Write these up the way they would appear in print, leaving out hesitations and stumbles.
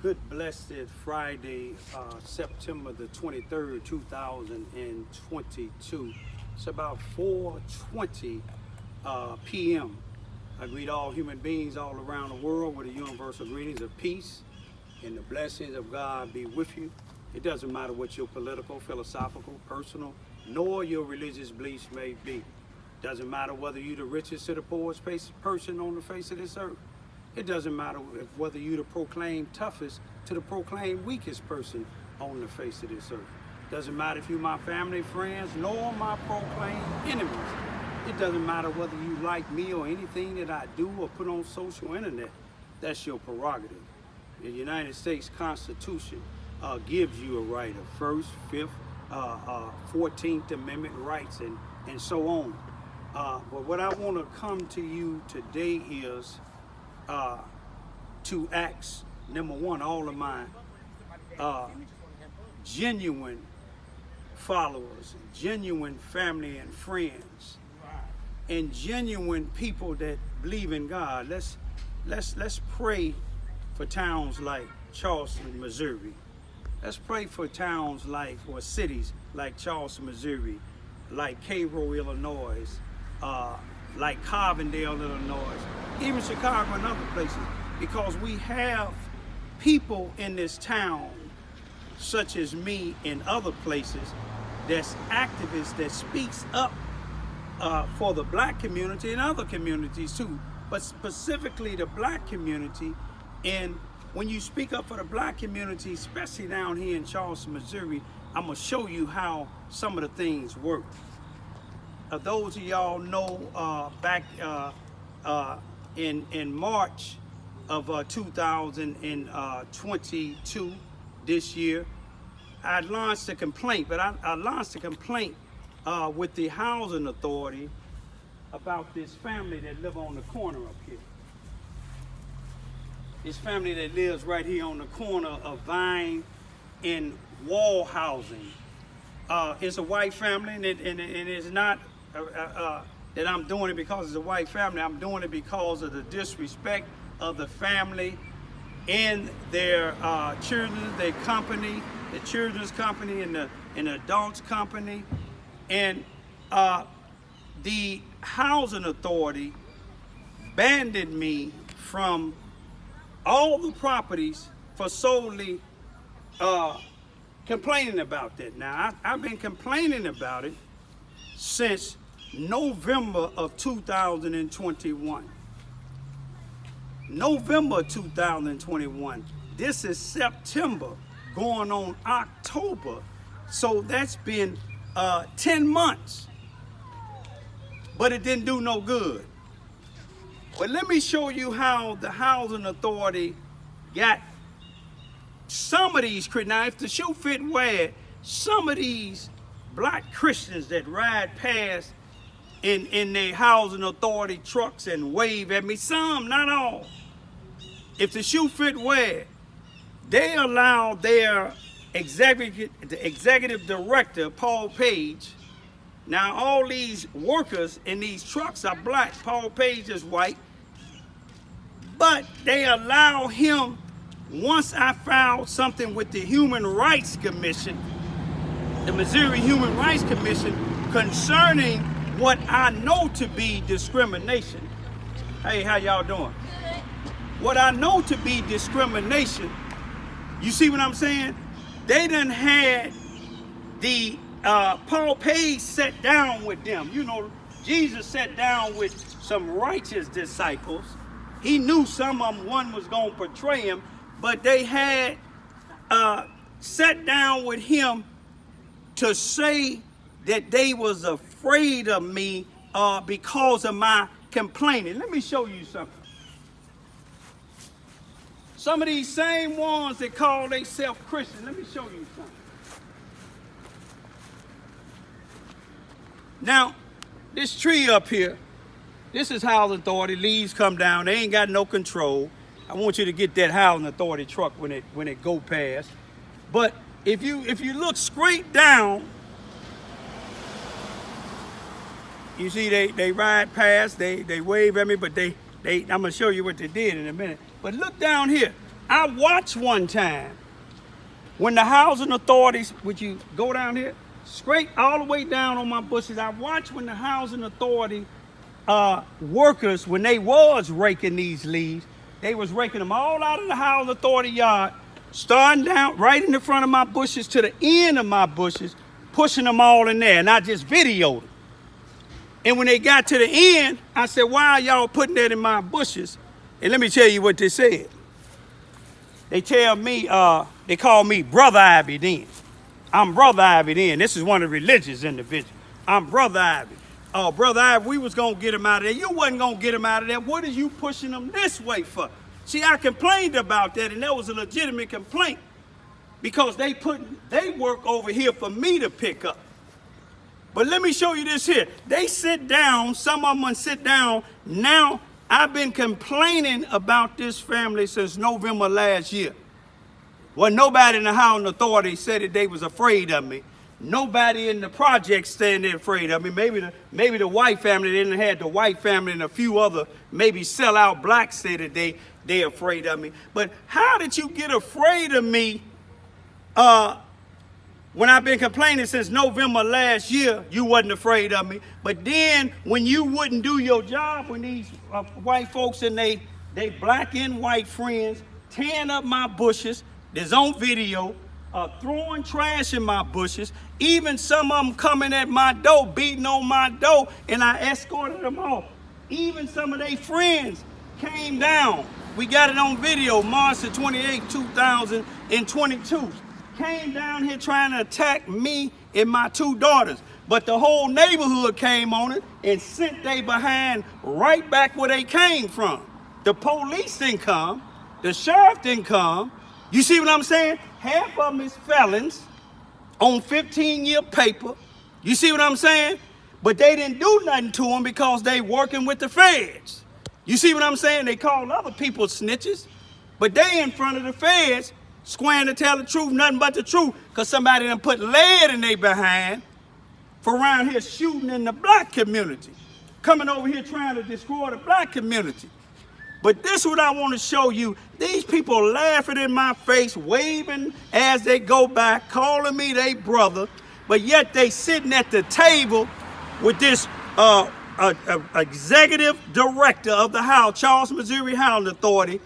Good blessed Friday, September the 23rd, 2022. It's about 4:20 p.m. I greet all human beings all around the world with the universal greetings of peace and the blessings of God be with you. It doesn't matter what your political, philosophical, personal, nor your religious beliefs may be. Doesn't matter whether you're the richest or the poorest person on the face of this earth. It doesn't matter whether you the proclaimed toughest to the proclaimed weakest person on the face of this earth. Doesn't matter if you're my family, friends, nor my proclaimed enemies. It doesn't matter whether you like me or anything that I do or put on social internet. That's your prerogative. The United States Constitution gives you a right of First, Fifth, 14th Amendment rights and so on. But what I want to come to you today is to ask, number one, all of my genuine followers, genuine family and friends, and genuine people that believe in God. Let's pray for towns like Charleston, Missouri. Let's pray for towns or cities like Charleston, Missouri, like Cairo, Illinois, like Carbondale, Illinois, even Chicago and other places, because we have people in this town, such as me in other places, that's activists that speaks up for the black community and other communities too, but specifically the black community. And when you speak up for the black community, especially down here in Charleston, Missouri, I'm gonna show you how some of the things work. Those of y'all know back in March of 2022, this year, I launched a complaint, but I launched a complaint with the housing authority about this family that live on the corner up here. This family that lives right here on the corner of Vine and Wall Housing. It's a white family, and it's not that I'm doing it because it's a white family. I'm doing it because of the disrespect of the family and their children, their company, the children's company and the adults company. And the housing authority banned me from all the properties for solely complaining about that. Now, I've been complaining about it since November of 2021. November 2021. This is September, going on October. So that's been 10 months. But it didn't do no good. But let me show you how the housing authority got some of these Christians. Now, if the shoe fit, wear it. Some of these black Christians that ride past in their housing authority trucks and wave at me, some, not all. If the shoe fit, wear it. They allow their executive director, Paul Page. Now, all these workers in these trucks are black. Paul Page is white. But they allow him, once I filed something with the Human Rights Commission, the Missouri Human Rights Commission, concerning what I know to be discrimination. Hey, how y'all doing? What I know to be discrimination, you see what I'm saying? They done had the Paul Page sat down with them. You know, Jesus sat down with some righteous disciples. He knew some of them, one was going to betray him, but they had sat down with him to say that they was afraid of me because of my complaining. Let me show you something. Some of these same ones that call themselves Christian, let me show you something. Now, this tree up here, this is housing authority. Leaves come down. They ain't got no control. I want you to get that housing authority truck when it go past. But if you look straight down, you see they ride past. They wave at me, but I'm gonna show you what they did in a minute. But look down here. I watched one time when the housing authorities, would you go down here? Straight all the way down on my bushes. I watched when the housing authority workers, when they was raking these leaves, they was raking them all out of the housing authority yard, starting down right in the front of my bushes to the end of my bushes, pushing them all in there. And I just videoed them. And when they got to the end, I said, why are y'all putting that in my bushes? And let me tell you what they said. They tell me, they call me Brother Ivy then. I'm Brother Ivy then. This is one of the religious individuals. I'm Brother Ivy. Oh, Brother Ivy, we was going to get him out of there. You wasn't going to get him out of there. What are you pushing him this way for? See, I complained about that, and that was a legitimate complaint because they work over here for me to pick up. But let me show you this here. They sit down, some of them sit down. Now, I've been complaining about this family since November last year. Well, nobody in the housing authority said that they was afraid of me. Nobody in the project said they're afraid of me. Maybe the white family, they didn't have the white family and a few other maybe sellout blacks said that they afraid of me. But how did you get afraid of me when I've been complaining since November last year? You wasn't afraid of me. But then when you wouldn't do your job, when these white folks and they black and white friends tearing up my bushes, there's on video, throwing trash in my bushes, even some of them coming at my door, beating on my door, and I escorted them off. Even some of their friends came down. We got it on video, March the 28th, 2022. Came down here trying to attack me and my two daughters. But the whole neighborhood came on it and sent they behind right back where they came from. The police didn't come. The sheriff didn't come. You see what I'm saying? Half of them is felons on 15-year paper. You see what I'm saying? But they didn't do nothing to them because they working with the feds. You see what I'm saying? They call other people snitches, but they in front of the feds squaring to tell the truth, nothing but the truth, because somebody done put lead in their behind for around here shooting in the black community, coming over here trying to destroy the black community. But this is what I want to show you. These people laughing in my face, waving as they go back, calling me their brother, but yet they sitting at the table with this executive director of the Charleston, Missouri Housing Authority,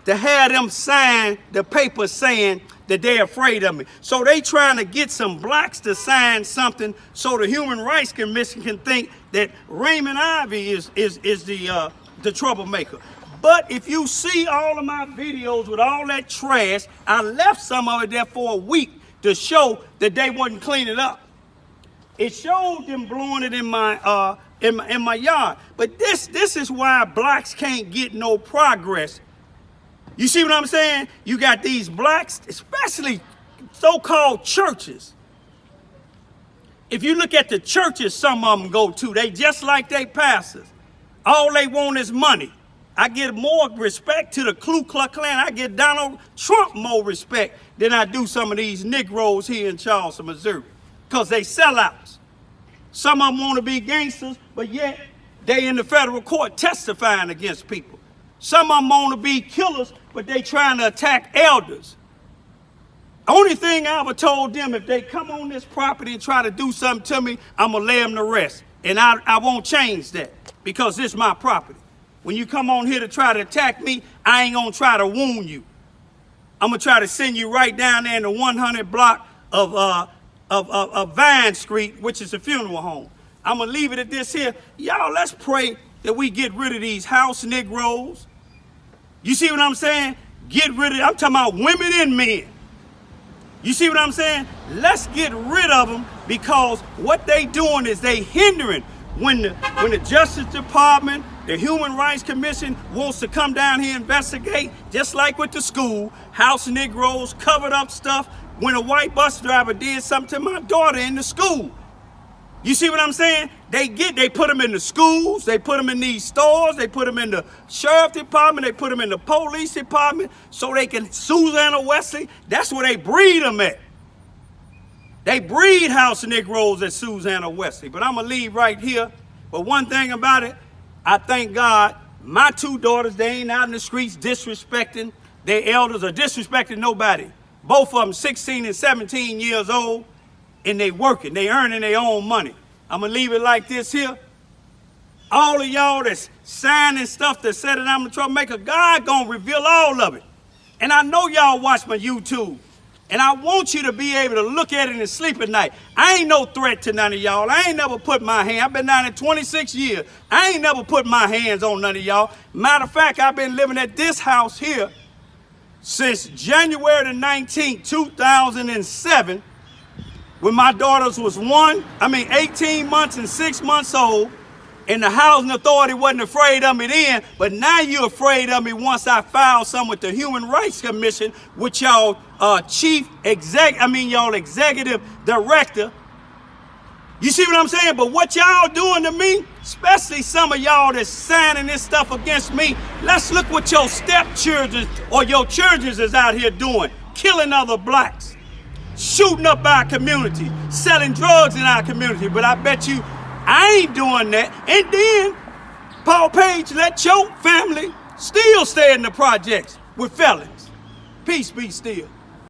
to have them sign the paper saying that they're afraid of me. So they trying to get some blacks to sign something so the Human Rights Commission can think that Raymond Ivy is the troublemaker. But if you see all of my videos with all that trash, I left some of it there for a week to show that they wouldn't clean it up. It showed them blowing it in my yard. But this is why blacks can't get no progress. You see what I'm saying? You got these blacks, especially so-called churches. If you look at the churches some of them go to, they just like they pastors. All they want is money. I get more respect to the Ku Klux Klan. I get Donald Trump more respect than I do some of these Negroes here in Charleston, Missouri, because they sellouts. Some of them want to be gangsters, but yet they in the federal court testifying against people. Some of them want to be killers, but they trying to attack elders. Only thing I ever told them, if they come on this property and try to do something to me, I'm going to lay them to rest. And I won't change that because this is my property. When you come on here to try to attack me, I ain't going to try to wound you. I'm going to try to send you right down there in the 100 block of Vine Street, which is a funeral home. I'm going to leave it at this here. Y'all, let's pray that we get rid of these house Negroes. You see what I'm saying? Get rid of, I'm talking about women and men. You see what I'm saying? Let's get rid of them because what they doing is they hindering when the Justice Department, the Human Rights Commission wants to come down here and investigate, just like with the school, house Negroes covered up stuff when a white bus driver did something to my daughter in the school. You see what I'm saying? They put them in the schools, they put them in these stores, they put them in the sheriff department, they put them in the police department so they can, Susanna Wesley, that's where they breed them at. They breed house Negroes at Susanna Wesley. But I'm going to leave right here. But one thing about it, I thank God, my two daughters, they ain't out in the streets disrespecting their elders or disrespecting nobody. Both of them 16 and 17 years old, and they working, they earning their own money. I'm gonna leave it like this here. All of y'all that's signing stuff that said that I'm a troublemaker, God gonna reveal all of it. And I know y'all watch my YouTube, and I want you to be able to look at it and sleep at night. I ain't no threat to none of y'all. I ain't never put my hand, I've been down there 26 years. I ain't never put my hands on none of y'all. Matter of fact, I've been living at this house here since January the 19th, 2007, when my daughters was 18 months and 6 months old, and the housing authority wasn't afraid of me then, but now you're afraid of me once I filed something with the Human Rights Commission with y'all y'all executive director. You see what I'm saying? But what y'all doing to me, especially some of y'all that's signing this stuff against me, let's look what your stepchildren or your children is out here doing, killing other blacks, shooting up our community, selling drugs in our community. But I bet you I ain't doing that. And then Paul Page let your family still stay in the projects with felons. Peace be still.